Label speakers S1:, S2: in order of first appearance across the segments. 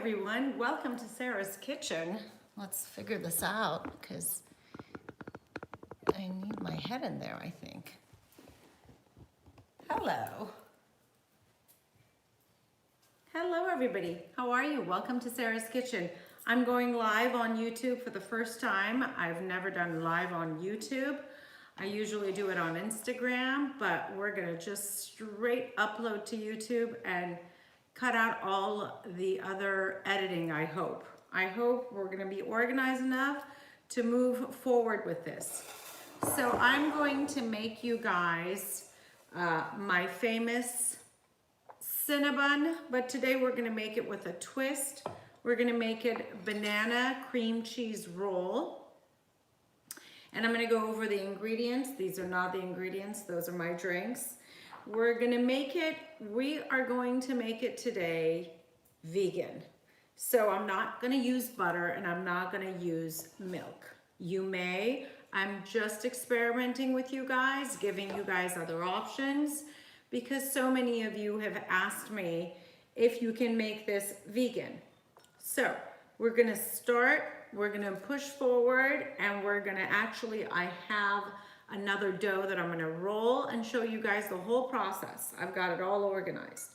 S1: everyone, welcome to Sarah's Kitchen. Let's figure this out because I need my head in there, I think. Hello. Hello everybody, how are you? Welcome to Sarah's Kitchen. I'm going live on YouTube for the first time. I've never done live on YouTube. I usually do it on Instagram, but we're gonna just straight upload to YouTube and cut out all the other editing, I hope. I hope we're gonna be organized enough to move forward with this. So I'm going to make you guys my famous Cinnabon, but today we're gonna make it with a twist. We're gonna make it banana cream cheese roll. And I'm gonna go over the ingredients. These are not the ingredients, those are my drinks. We are going to make it today vegan. So I'm not going to use butter and I'm not going to use milk. You may. I'm just experimenting with you guys, giving you guys other options because so many of you have asked me if you can make this vegan. So we're going to start, we're going to push forward, and we're going to I have another dough that I'm gonna roll and show you guys the whole process. I've got it all organized.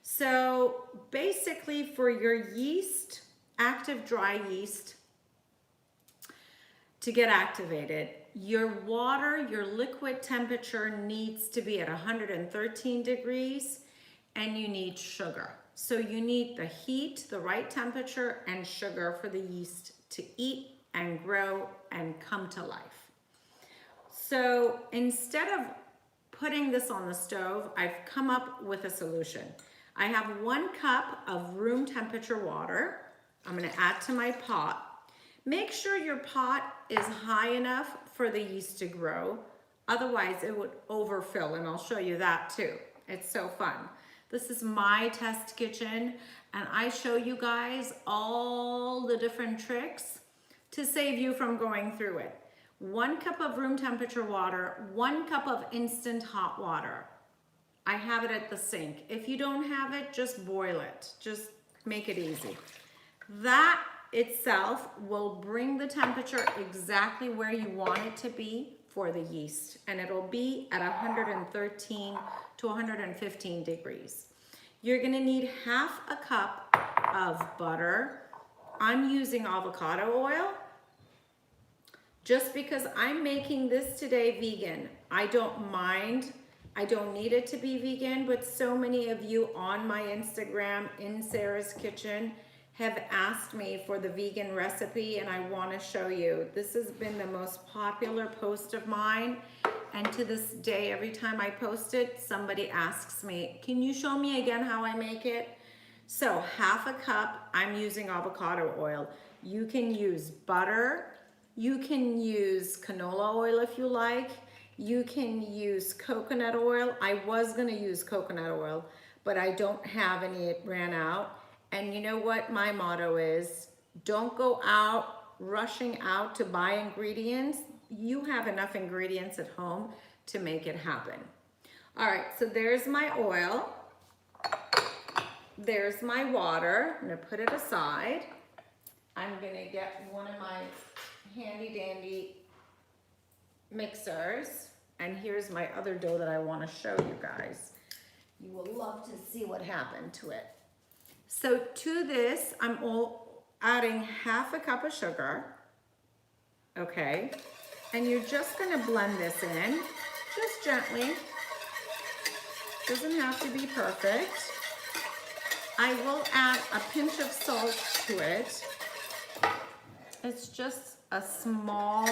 S1: So basically for your yeast, active dry yeast, to get activated, your water, your liquid temperature needs to be at 113 degrees and you need sugar. So you need the heat, the right temperature, and sugar for the yeast to eat and grow and come to life. So instead of putting this on the stove, I've come up with a solution. I have 1 cup of room temperature water. I'm gonna add to my pot. Make sure your pot is high enough for the yeast to grow. Otherwise it would overfill, and I'll show you that too. It's so fun. This is my test kitchen, and I show you guys all the different tricks to save you from going through it. 1 cup of room temperature water, 1 cup of instant hot water. I have it at the sink. If you don't have it, just boil it. Just make it easy. That itself will bring the temperature exactly where you want it to be for the yeast, and it'll be at 113 to 115 degrees. You're gonna need half a cup of butter. I'm using avocado oil. Just because I'm making this today vegan, I don't mind. I don't need it to be vegan, but so many of you on my Instagram, in Sarah's Kitchen, have asked me for the vegan recipe, and I wanna show you. This has been the most popular post of mine, and to this day, every time I post it, somebody asks me, can you show me again how I make it? So half a cup, I'm using avocado oil. You can use butter. You can use canola oil if you like. You can use coconut oil. I was gonna use coconut oil, but I don't have any, it ran out. And you know what my motto is? Don't go out rushing out to buy ingredients. You have enough ingredients at home to make it happen. All right, so there's my oil. There's my water. I'm gonna put it aside. I'm gonna get one of my handy dandy mixers, and here's my other dough that I want to show you guys. You will love to see what happened to it. So to this, I'm adding half a cup of sugar, okay? And you're just gonna blend this in, just gently. Doesn't have to be perfect. I will add a pinch of salt to it. It's just a small,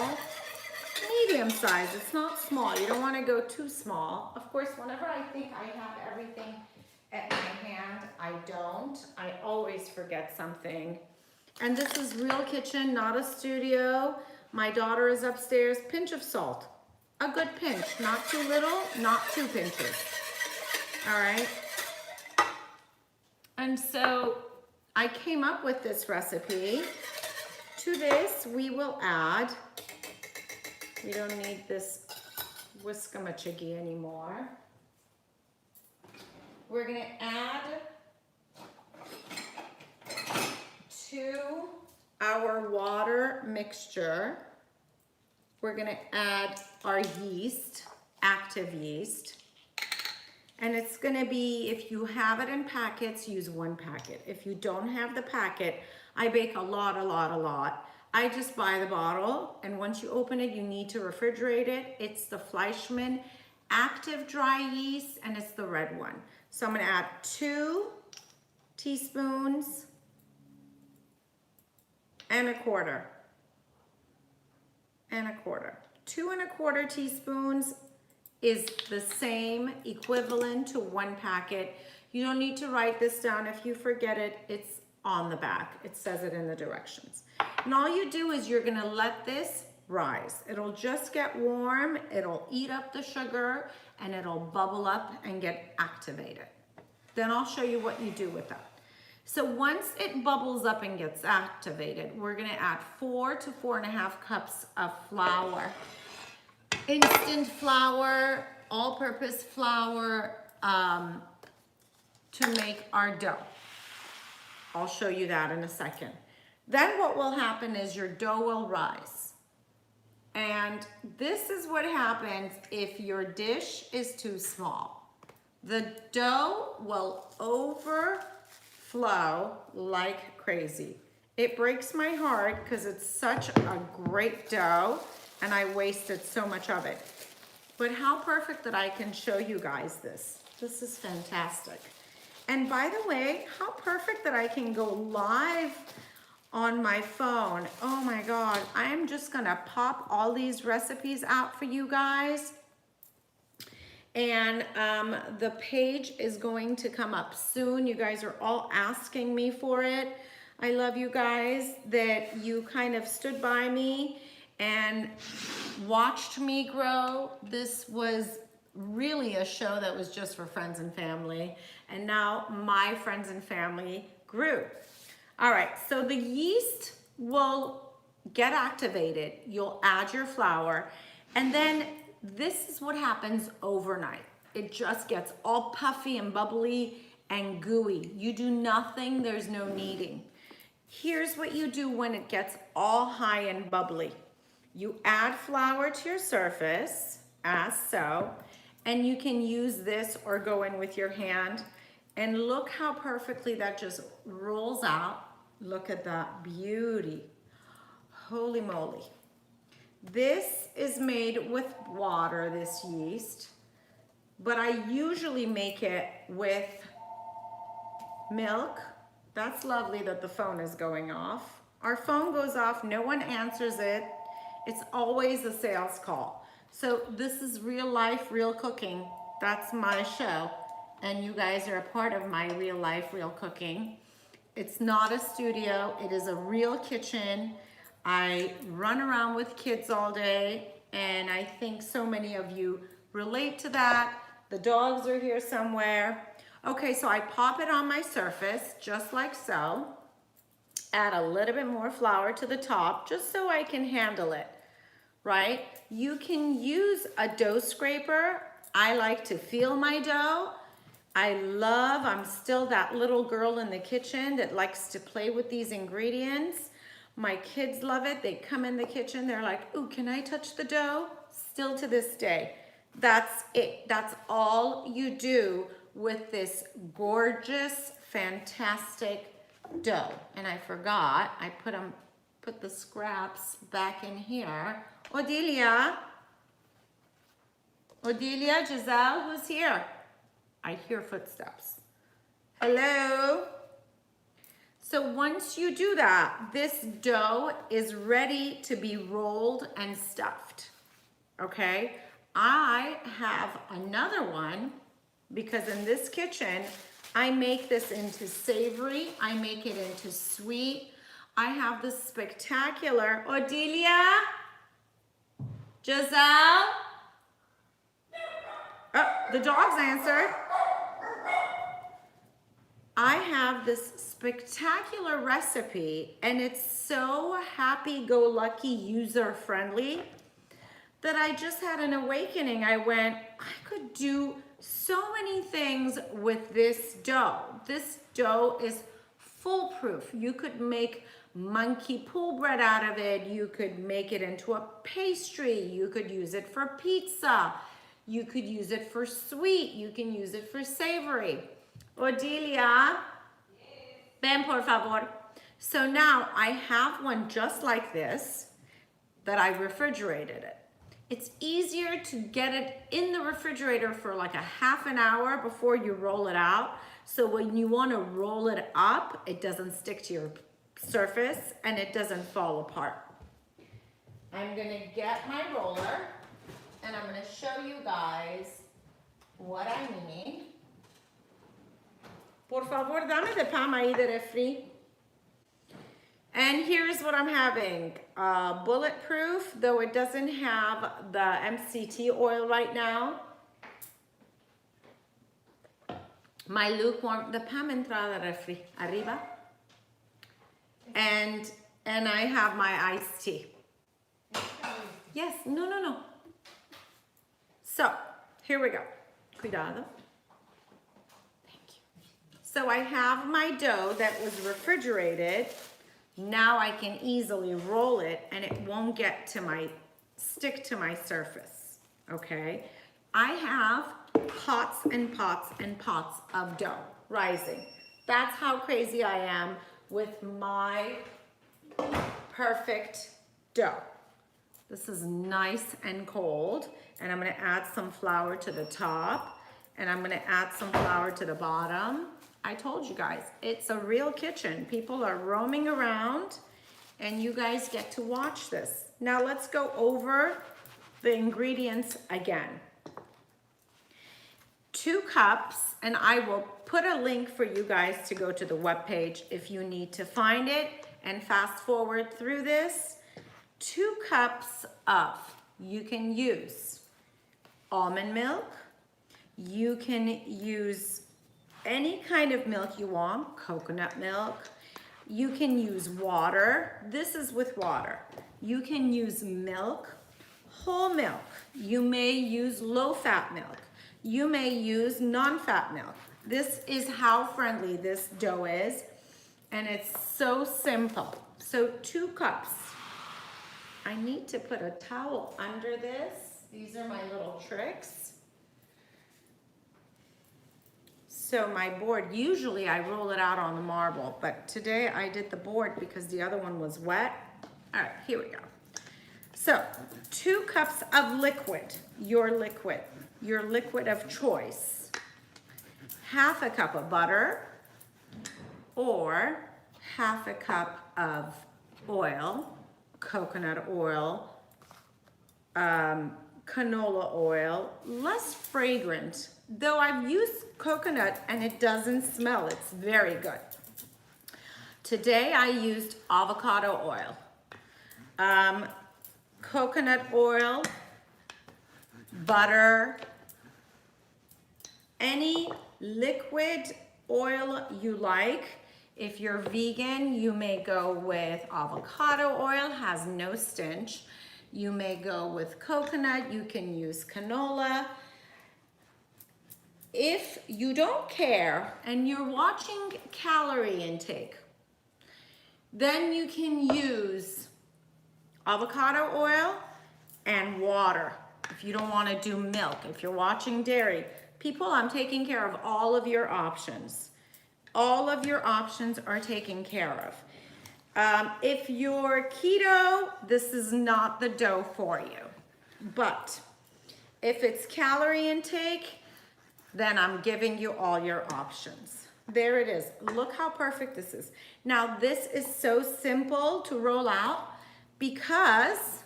S1: medium size. It's not small. You don't want to go too small. Of course, whenever I think I have everything at my hand, I don't. I always forget something. And this is real kitchen, not a studio. My daughter is upstairs. Pinch of salt. A good pinch. Not too little, not 2 pinches. All right. And so I came up with this recipe. To this, we will add, we don't need this whisk-a-machiggy anymore. We're gonna add to our water mixture, we're gonna add our yeast, active yeast. And it's gonna be, if you have it in packets, use 1 packet. If you don't have the packet, I bake a lot. I just buy the bottle, and once you open it, you need to refrigerate it. It's the Fleischmann active dry yeast, and it's the red one. So I'm gonna add 2 teaspoons and a quarter. 2 1/4 teaspoons is the same equivalent to 1 packet. You don't need to write this down. If you forget it, it's on the back. It says it in the directions. And all you do is you're gonna let this rise. It'll just get warm, it'll eat up the sugar, and it'll bubble up and get activated. Then I'll show you what you do with that. So once it bubbles up and gets activated, we're gonna add 4 to 4.5 cups of flour. Instant flour, all-purpose flour, to make our dough. I'll show you that in a second. Then what will happen is your dough will rise. And this is what happens if your dish is too small. The dough will overflow like crazy. It breaks my heart because it's such a great dough and I wasted so much of it. But how perfect that I can show you guys this. This is fantastic. And by the way, how perfect that I can go live on my phone. Oh my God, I'm just gonna pop all these recipes out for you guys. And the page is going to come up soon. You guys are all asking me for it. I love you guys that you kind of stood by me and watched me grow. This was really a show that was just for friends and family. And now my friends and family grew. All right, so the yeast will get activated. You'll add your flour, and then this is what happens overnight. It just gets all puffy and bubbly and gooey. You do nothing, there's no kneading. Here's what you do when it gets all high and bubbly. You add flour to your surface, as so, and you can use this or go in with your hand. And look how perfectly that just rolls out. Look at that beauty. Holy moly. This is made with water, this yeast, but I usually make it with milk. That's lovely that the phone is going off. Our phone goes off, no one answers it. It's always a sales call. So this is real life, real cooking. That's my show. And you guys are a part of my real life, real cooking. It's not a studio, it is a real kitchen. I run around with kids all day, and I think so many of you relate to that. The dogs are here somewhere. Okay, so I pop it on my surface, just like so. Add a little bit more flour to the top, just so I can handle it, right? You can use a dough scraper. I like to feel my dough. I'm still that little girl in the kitchen that likes to play with these ingredients. My kids love it. They come in the kitchen, they're like, ooh, can I touch the dough? Still to this day. That's it. That's all you do with this gorgeous, fantastic dough. And I forgot, I put the scraps back in here. Odelia, Giselle, who's here? I hear footsteps. Hello? So once you do that, this dough is ready to be rolled and stuffed, okay? I have another one because in this kitchen, I make this into savory, I make it into sweet. I have this spectacular, Odelia? Giselle? Oh, the dogs answered. I have this spectacular recipe, and it's so happy-go-lucky, user-friendly, that I just had an awakening. I went, I could do so many things with this dough. This dough is foolproof. You could make monkey pool bread out of it. You could make it into a pastry. You could use it for pizza. You could use it for sweet. You can use it for savory. Odilia, ven por favor. So now I have one just like this that I refrigerated it. It's easier to get it in the refrigerator for like a half an hour before you roll it out. So when you want to roll it up, it doesn't stick to your surface and it doesn't fall apart. I'm gonna get my roller and I'm gonna show you guys what I need. Por favor, dame de pan ahí de refri. And here's what I'm having. Bulletproof, though it doesn't have the MCT oil right now. My lukewarm, the pan entrada refri, arriba. And I have my iced tea. Yes, no. So, here we go. Cuidado. Thank you. So I have my dough that was refrigerated. Now I can easily roll it and it won't stick to my surface, okay? I have pots and pots and pots of dough rising. That's how crazy I am with my perfect dough. This is nice and cold, and I'm gonna add some flour to the top, and I'm gonna add some flour to the bottom. I told you guys, it's a real kitchen. People are roaming around and you guys get to watch this. Now let's go over the ingredients again. 2 cups, and I will put a link for you guys to go to the webpage if you need to find it and fast forward through this. 2 cups of, you can use almond milk, you can use any kind of milk you want, coconut milk. You can use water. This is with water. You can use milk, whole milk. You may use low-fat milk. You may use non-fat milk. This is how friendly this dough is, and it's so simple. So 2 cups. I need to put a towel under this. These are my little tricks. So my board, usually I roll it out on the marble, but today I did the board because the other one was wet. All right, here we go. So 2 cups of liquid, your liquid of choice. Half a cup of butter or half a cup of oil, coconut oil, canola oil, less fragrant. Though I've used coconut and it doesn't smell, it's very good. Today I used avocado oil, coconut oil, butter, any liquid oil you like. If you're vegan, you may go with avocado oil, has no stench. You may go with coconut, you can use canola. If you don't care and you're watching calorie intake, then you can use avocado oil and water. If you don't want to do milk, if you're watching dairy, people, I'm taking care of all of your options. All of your options are taken care of. If you're keto, this is not the dough for you. But if it's calorie intake, then I'm giving you all your options. There it is. Look how perfect this is. Now this is so simple to roll out because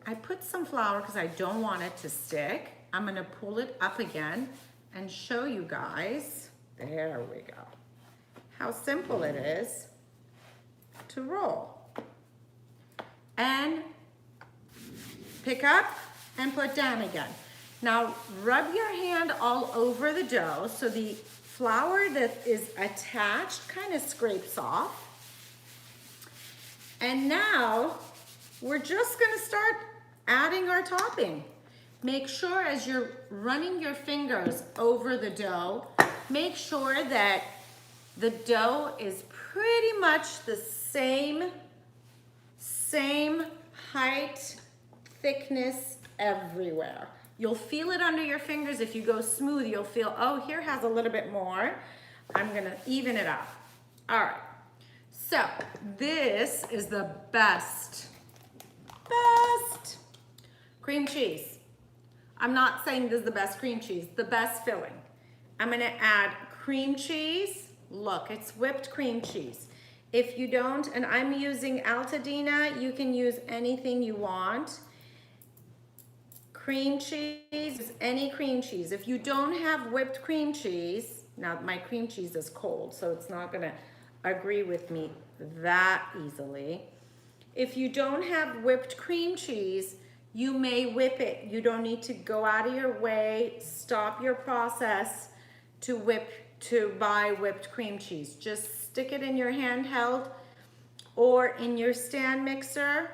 S1: I put some flour because I don't want it to stick. I'm gonna pull it up again and show you guys. There we go. How simple it is to roll. And pick up and put down again. Now rub your hand all over the dough so the flour that is attached kind of scrapes off. And now we're just gonna start adding our topping. Make sure as you're running your fingers over the dough, make sure that The dough is pretty much the same height, thickness everywhere. You'll feel it under your fingers. If you go smooth, you'll feel, oh, here has a little bit more. I'm gonna even it out. All right, so this is the best cream cheese. I'm not saying this is the best cream cheese, the best filling. I'm gonna add cream cheese. Look, it's whipped cream cheese. If you don't, and I'm using Altadena, you can use anything you want. Cream cheese, any cream cheese. If you don't have whipped cream cheese, now my cream cheese is cold, so it's not gonna agree with me that easily. If you don't have whipped cream cheese, you may whip it. You don't need to go out of your way, stop your process to buy whipped cream cheese. Just stick it in your handheld or in your stand mixer.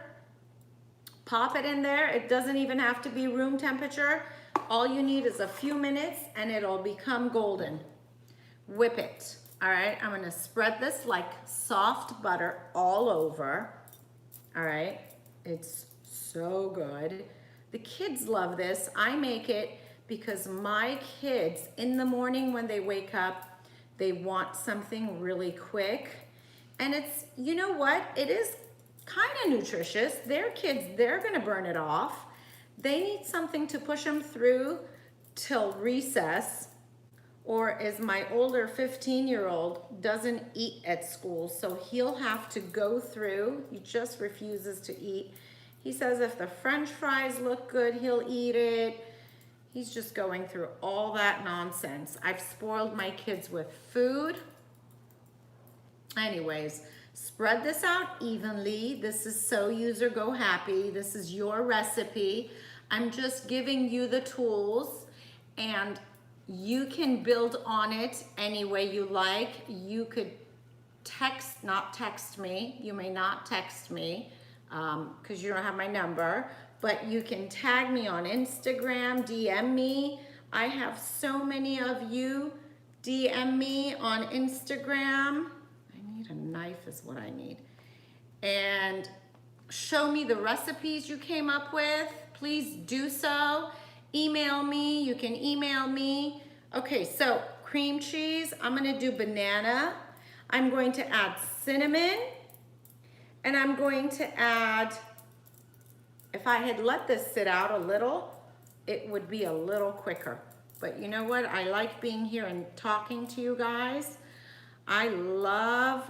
S1: Pop it in there. It doesn't even have to be room temperature. All you need is a few minutes and it'll become golden. Whip it. All right, I'm gonna spread this like soft butter all over. All right, it's so good. The kids love this. I make it because my kids, in the morning when they wake up, they want something really quick. And it's, you know what? It is kind of nutritious. Their kids, they're gonna burn it off. They need something to push them through till recess. Or as my older 15-year-old doesn't eat at school, so he'll have to go through. He just refuses to eat. He says if the French fries look good, he'll eat it. He's just going through all that nonsense. I've spoiled my kids with food. Anyways, spread this out evenly. This is So User Go Happy. This is your recipe. I'm just giving you the tools and you can build on it any way you like. You could not text me. You may not text me because you don't have my number, but you can tag me on Instagram, DM me. I have so many of you DM me on Instagram. I need a knife is what I need. And show me the recipes you came up with. Please do so. Email me, you can email me. Okay, so cream cheese, I'm gonna do banana. I'm going to add cinnamon, and I'm going to add, if I had let this sit out a little, it would be a little quicker. But you know what? I like being here and talking to you guys. I love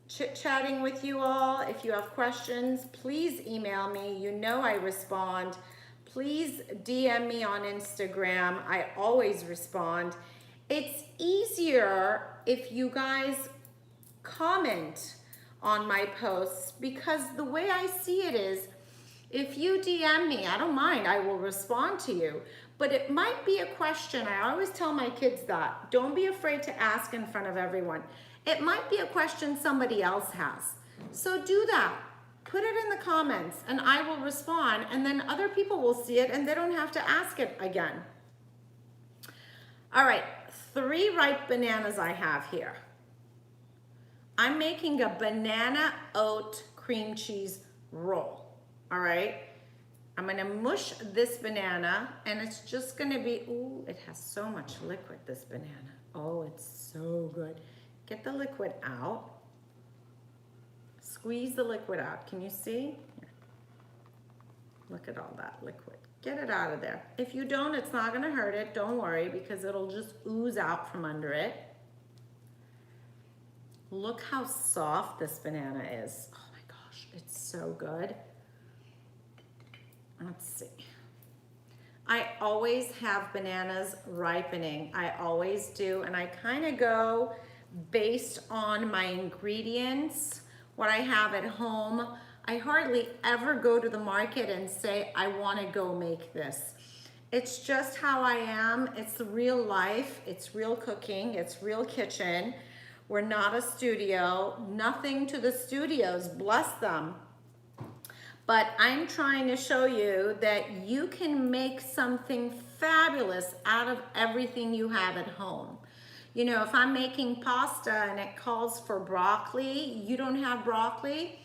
S1: chit-chatting with you all. If you have questions, please email me. You know I respond. Please DM me on Instagram. I always respond. It's easier if you guys comment on my posts because the way I see it is, if you DM me, I don't mind, I will respond to you. But it might be a question. I always tell my kids that. Don't be afraid to ask in front of everyone. It might be a question somebody else has. So do that. Put it in the comments and I will respond, and then other people will see it and they don't have to ask it again. All right, 3 ripe bananas I have here. I'm making a banana oat cream cheese roll, all right? I'm gonna mush this banana and it's just gonna be, ooh, it has so much liquid, this banana. Oh, it's so good. Get the liquid out. Squeeze the liquid out. Can you see? Here. Look at all that liquid. Get it out of there. If you don't, it's not gonna hurt it. Don't worry, because it'll just ooze out from under it. Look how soft this banana is. Oh my gosh, it's so good. Let's see. I always have bananas ripening. I always do, and I kind of go based on my ingredients, what I have at home. I hardly ever go to the market and say, I want to go make this. It's just how I am. It's real life. It's real cooking. It's real kitchen. We're not a studio. Nothing to the studios, bless them. But I'm trying to show you that you can make something fabulous out of everything you have at home. You know, if I'm making pasta and it calls for broccoli, you don't have broccoli,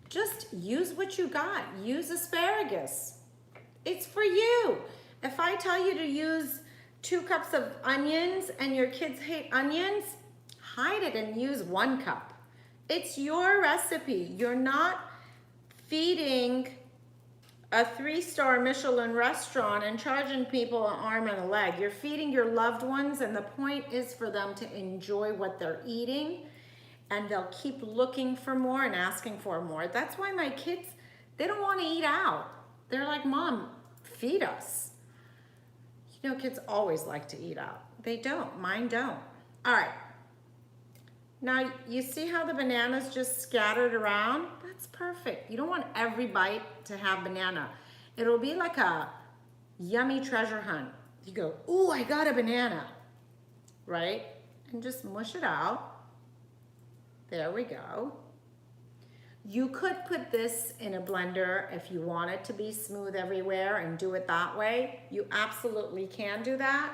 S1: just use what you got. Use asparagus. It's for you. If I tell you to use 2 cups of onions and your kids hate onions, hide it and use 1 cup. It's your recipe. You're not feeding a 3-star Michelin restaurant and charging people an arm and a leg. You're feeding your loved ones, and the point is for them to enjoy what they're eating, and they'll keep looking for more and asking for more. That's why my kids, they don't want to eat out. They're like, Mom, feed us. You know, kids always like to eat out. They don't. Mine don't. All right. Now, you see how the banana's just scattered around? That's perfect. You don't want every bite to have banana. It'll be like a yummy treasure hunt. You go, ooh, I got a banana, right? And just mush it out. There we go. You could put this in a blender if you want it to be smooth everywhere and do it that way. You absolutely can do that.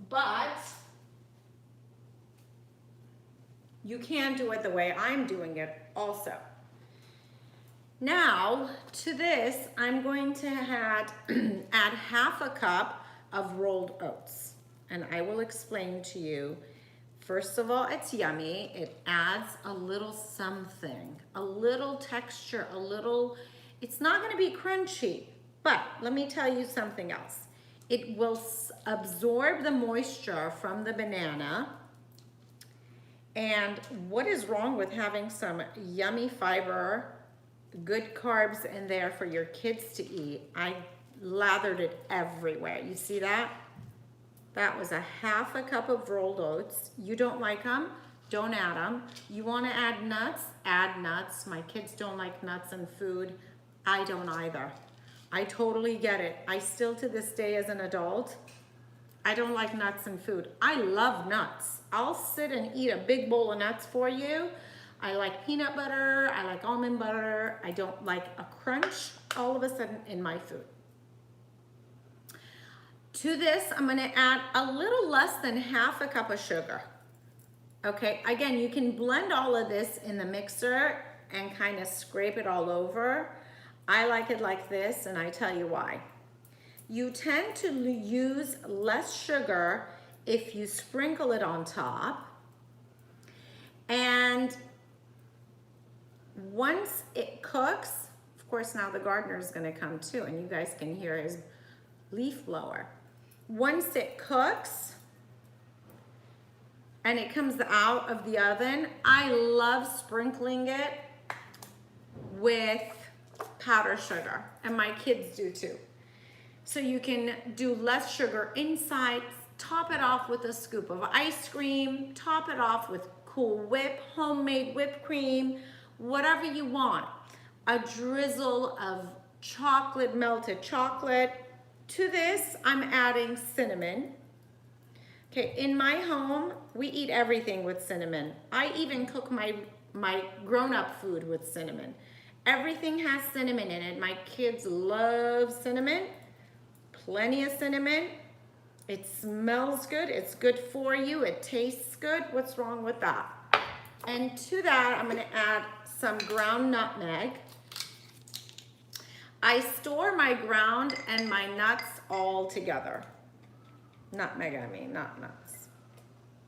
S1: But you can do it the way I'm doing it also. Now, to this, I'm going to add 1/2 cup of rolled oats. And I will explain to you. First of all, it's yummy. It adds a little something, a little texture, a little, it's not gonna be crunchy, but let me tell you something else. It will absorb the moisture from the banana. And what is wrong with having some yummy fiber, good carbs in there for your kids to eat? I lathered it everywhere. You see that? That was 1/2 cup of rolled oats. You don't like them? Don't add them. You want to add nuts? Add nuts. My kids don't like nuts in food. I don't either. I totally get it. I still, to this day as an adult, I don't like nuts in food. I love nuts. I'll sit and eat a big bowl of nuts for you. I like peanut butter. I like almond butter. I don't like a crunch all of a sudden in my food. To this, I'm gonna add a little less than 1/2 cup of sugar. Okay, again, you can blend all of this in the mixer and kind of scrape it all over. I like it like this, and I tell you why. You tend to use less sugar if you sprinkle it on top. And once it cooks, of course now the gardener is gonna come too, and you guys can hear his leaf blower. Once it cooks and it comes out of the oven, I love sprinkling it with powdered sugar, and my kids do too. So you can do less sugar inside, top it off with a scoop of ice cream, top it off with Cool Whip, homemade whipped cream, whatever you want. A drizzle of chocolate, melted chocolate. To this, I'm adding cinnamon. Okay, in my home, we eat everything with cinnamon. I even cook my grown-up food with cinnamon. Everything has cinnamon in it. My kids love cinnamon. Plenty of cinnamon. It smells good. It's good for you. It tastes good. What's wrong with that? And to that, I'm gonna add some ground nutmeg. I store my ground and my nuts all together. Nutmeg, I mean, not nuts.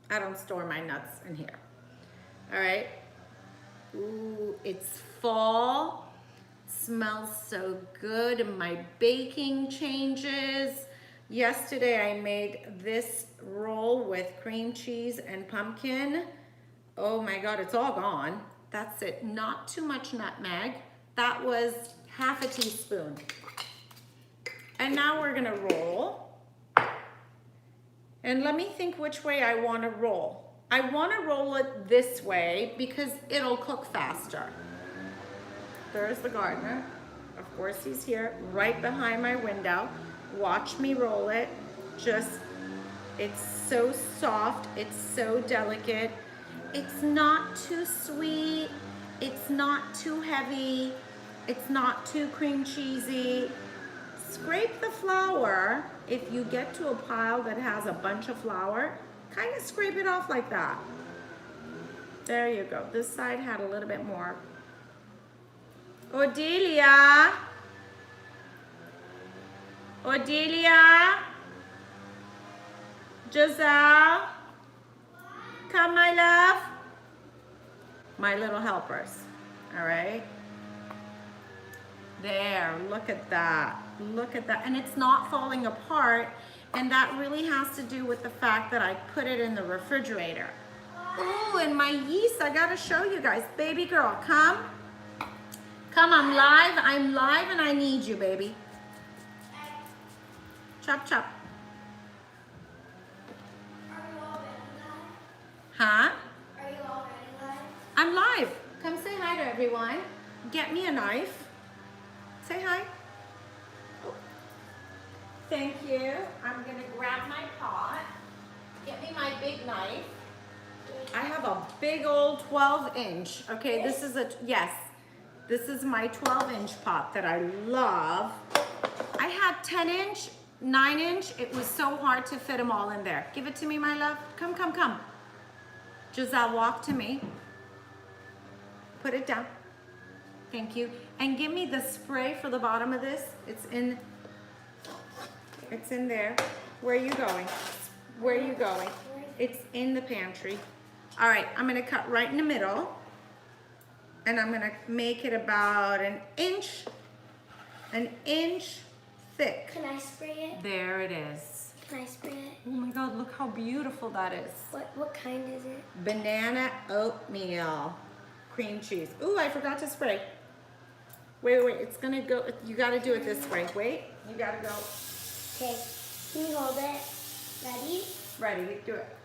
S1: I don't store my nuts in here. All right. Ooh, it's fall. Smells so good. My baking changes. Yesterday I made this roll with cream cheese and pumpkin. Oh my God, it's all gone. That's it. Not too much nutmeg. That was 1/2 teaspoon. And now we're gonna roll. And let me think which way I wanna roll. I wanna roll it this way because it'll cook faster. There's the gardener. Of course he's here, right behind my window. Watch me roll it. It's so soft, it's so delicate. It's not too sweet, it's not too heavy, it's not too cream cheesy. Scrape the flour. If you get to a pile that has a bunch of flour, Kind of scrape it off like that. There you go. This side had a little bit more. Odelia. Odelia. Giselle. Come, my love. My little helpers. All right. There, look at that. Look at that. And it's not falling apart. And that really has to do with the fact that I put it in the refrigerator. Oh, and my yeast, I gotta show you guys. Baby girl, come. Come, I'm live and I need you, baby. Chop, chop. Huh?
S2: Are you already live?
S1: I'm live. Come say hi to everyone. Get me a knife. Say hi. Oh. Thank you. I'm gonna grab my pot. Get me my big knife. I have a big old 12-inch. Okay, this is this is my 12-inch pot that I love. I had 10-inch, 9-inch. It was so hard to fit them all in there. Give it to me, my love. Come, come, come. Giselle, walk to me. Put it down. Thank you. And give me the spray for the bottom of this. It's in there. Where are you going? Where are you going? It's in the pantry. All right, I'm gonna cut right in the middle. And I'm gonna make it about an inch thick.
S2: Can I spray it?
S1: There it is.
S2: Can I spray it?
S1: Oh my God, look how beautiful that is.
S2: What kind is it?
S1: Banana oatmeal cream cheese. Ooh, I forgot to spray. Wait, it's gonna go, you gotta do it this way. Wait, you gotta go.
S2: Okay, can you hold it? Ready?
S1: Ready, do it.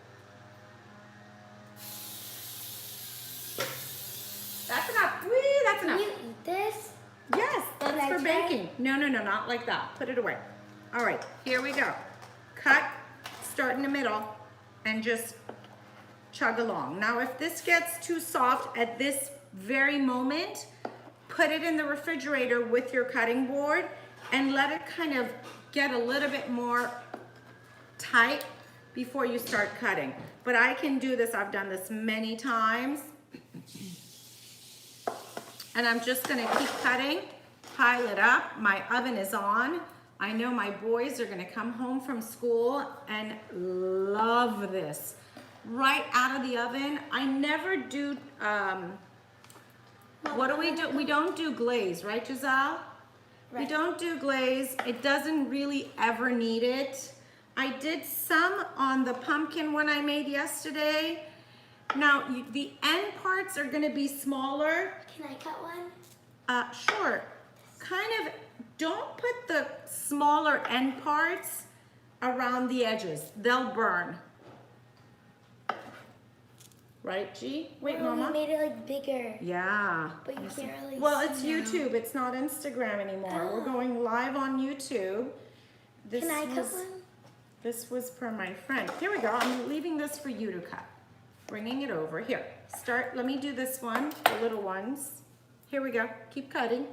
S1: That's enough. Whee, that's enough.
S2: Can you eat this?
S1: Yes,
S2: Can
S1: that's
S2: I
S1: for
S2: try?
S1: baking. No, not like that. Put it away. All right, here we go. Cut, start in the middle, and just chug along. Now, if this gets too soft at this very moment, put it in the refrigerator with your cutting board and let it kind of get a little bit more tight before you start cutting. But I can do this, I've done this many times. And I'm just gonna keep cutting, pile it up. My oven is on. I know my boys are gonna come home from school and love this. Right out of the oven. I never do, what do? We don't do glaze, right, Giselle?
S2: Right.
S1: We don't do glaze. It doesn't really ever need it. I did some on the pumpkin one I made yesterday. Now, the end parts are gonna be smaller.
S2: Can I cut one?
S1: Sure. Kind of, don't put the smaller end parts around the edges. They'll burn. Right, G? Wait,
S2: Oh,
S1: Mama.
S2: you made it like bigger.
S1: Yeah.
S2: But you can't really
S1: Well,
S2: see
S1: it's
S2: now.
S1: YouTube. It's not Instagram anymore. We're going live on YouTube. This
S2: Can I cut
S1: was,
S2: one?
S1: This was for my friend. Here we go. I'm leaving this for you to cut. Bringing it over. Here. Start. Let me do this one. The little ones. Here we go. Keep cutting.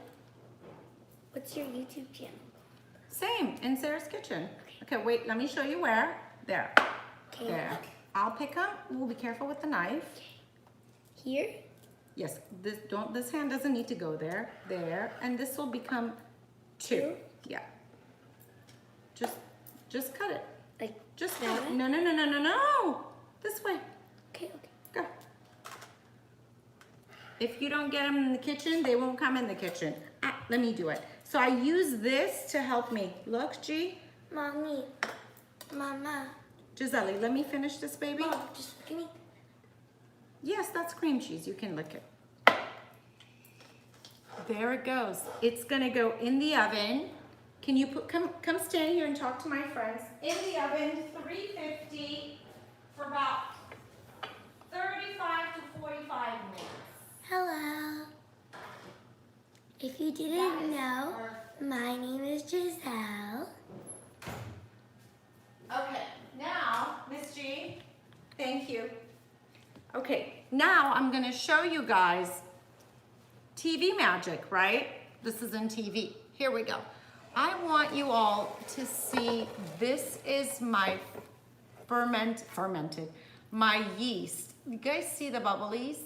S2: What's your YouTube channel?
S1: Same. In Sarah's Kitchen. Okay, wait. Let me show you where. There.
S2: Okay.
S1: There. I'll pick them. We'll be careful with the knife.
S2: Here?
S1: Yes. This hand doesn't need to go there. There. And this will become two. Yeah. Just cut it.
S2: Like
S1: Just cut
S2: that?
S1: it. No. This way.
S2: Okay.
S1: Go. If you don't get them in the kitchen, they won't come in the kitchen. Let me do it. So I use this to help me. Look, G.
S2: Mommy. Mama.
S1: Giselle, let me finish this, baby.
S2: Mom, just give me.
S1: Yes, that's cream cheese. You can lick it. There it goes. It's gonna go in the oven. Can you come stand here and talk to my friends? In the oven, 350 for about 35 to 45 minutes.
S2: Hello. If you didn't know, my name is Giselle.
S1: Okay, now, Miss G, thank you. Okay, now I'm gonna show you guys TV magic, right? This is in TV. Here we go. I want you all to see, this is my my yeast. You guys see the bubblies?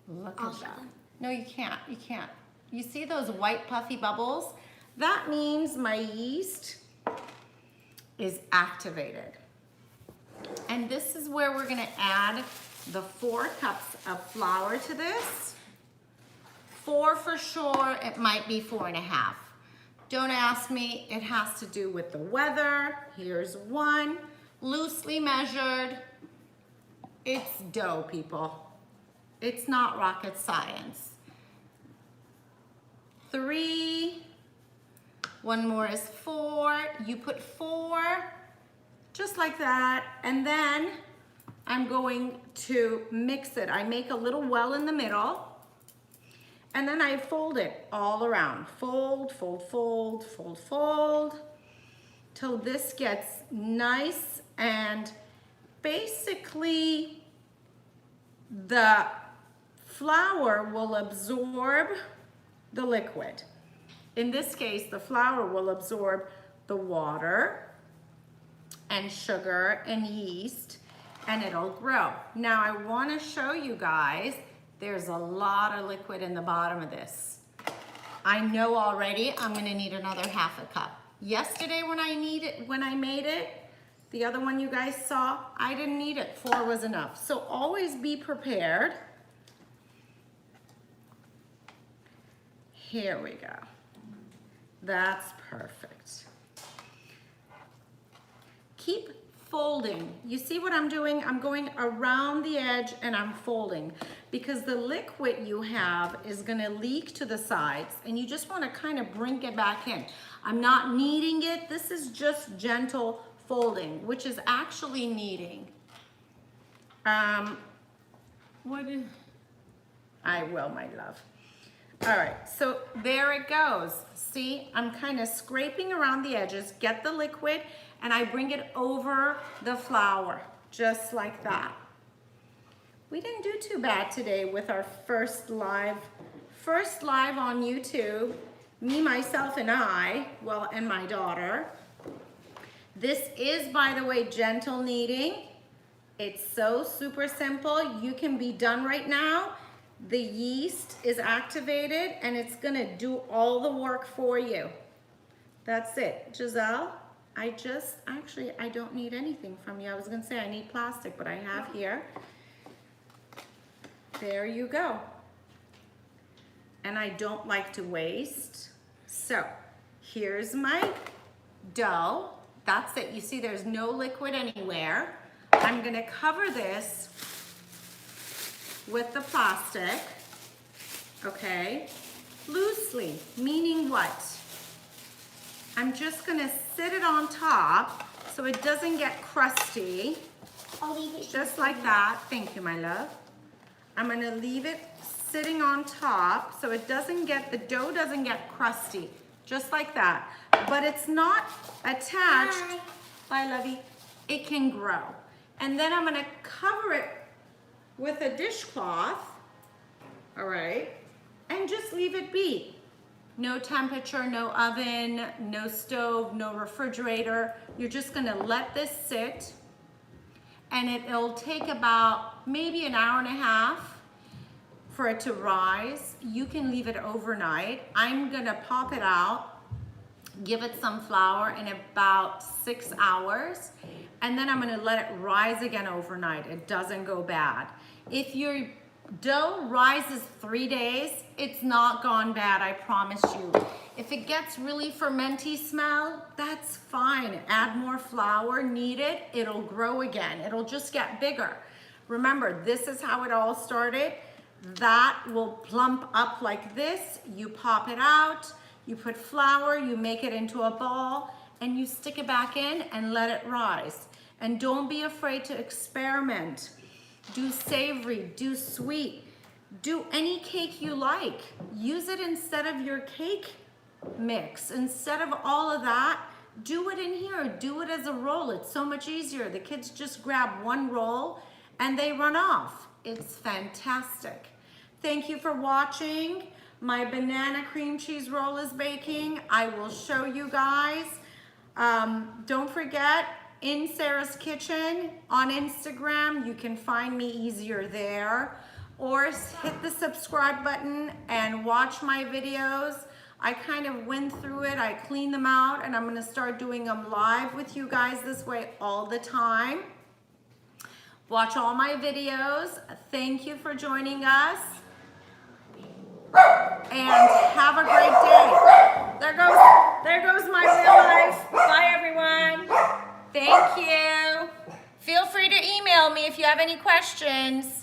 S1: Look
S2: I'll
S1: at
S2: show
S1: that.
S2: them.
S1: No, you can't. You can't. You see those white puffy bubbles? That means my yeast is activated. And this is where we're gonna add the 4 cups of flour to this. 4 for sure, it might be 4.5. Don't ask me, it has to do with the weather. Here's 1, loosely measured. It's dough, people. It's not rocket science. 3, 1 more is 4. You put 4, just like that. And then I'm going to mix it. I make a little well in the middle. And then I fold it all around. Fold, fold, fold, fold, fold. Till this gets nice and basically the flour will absorb the liquid. In this case, the flour will absorb the water and sugar and yeast, and it'll grow. Now I wanna show you guys, there's a lot of liquid in the bottom of this. I know already I'm gonna need another 1/2 cup. Yesterday when I made it, the other one you guys saw, I didn't need it, 4 was enough. So always be prepared. Here we go. That's perfect. Keep folding. You see what I'm doing? I'm going around the edge and I'm folding because the liquid you have is gonna leak to the sides and you just wanna kind of bring it back in. I'm not kneading it. This is just gentle folding, which is actually kneading. I will, my love. All right, so there it goes. See, I'm kind of scraping around the edges, get the liquid, and I bring it over the flour, just like that. We didn't do too bad today with our first live on YouTube. Me, myself, and I, well, and my daughter. This is, by the way, gentle kneading. It's so super simple. You can be done right now. The yeast is activated and it's gonna do all the work for you. That's it. Giselle, I don't need anything from you. I was gonna say I need plastic, but I have here. There you go. And I don't like to waste. So here's my dough. That's it. You see there's no liquid anywhere. I'm gonna cover this with the plastic, okay, loosely, meaning what? I'm just gonna sit it on top so it doesn't get crusty,
S2: I'll leave it
S1: just like that. Thank you, my love. I'm gonna leave it sitting on top so it doesn't get, the dough doesn't get crusty, just like that. But it's not attached. Bye, lovey. It can grow. And then I'm gonna cover it with a dishcloth, all right, and just leave it be. No temperature, no oven, no stove, no refrigerator. You're just gonna let this sit and it'll take about maybe an hour and a half for it to rise. You can leave it overnight. I'm gonna pop it out, give it some flour in about 6 hours, and then I'm gonna let it rise again overnight. It doesn't go bad. If your dough rises 3 days, it's not gone bad, I promise you. If it gets really fermenty smell, that's fine. Add more flour, knead it, it'll grow again. It'll just get bigger. Remember, this is how it all started. That will plump up like this. You pop it out, you put flour, you make it into a ball, and you stick it back in and let it rise. And don't be afraid to experiment. Do savory, do sweet, do any cake you like. Use it instead of your cake mix. Instead of all of that, do it in here. Do it as a roll. It's so much easier. The kids just grab one roll and they run off. It's fantastic. Thank you for watching. My banana cream cheese roll is baking. I will show you guys. Don't forget, in Sarah's Kitchen on Instagram. You can find me easier there, or hit the subscribe button and watch my videos. I kind of went through it, I cleaned them out, and I'm gonna start doing them live with you guys this way all the time. Watch all my videos. Thank you for joining us. And have a great day. There goes my real life. Bye everyone. Thank you. Feel free to email me if you have any questions.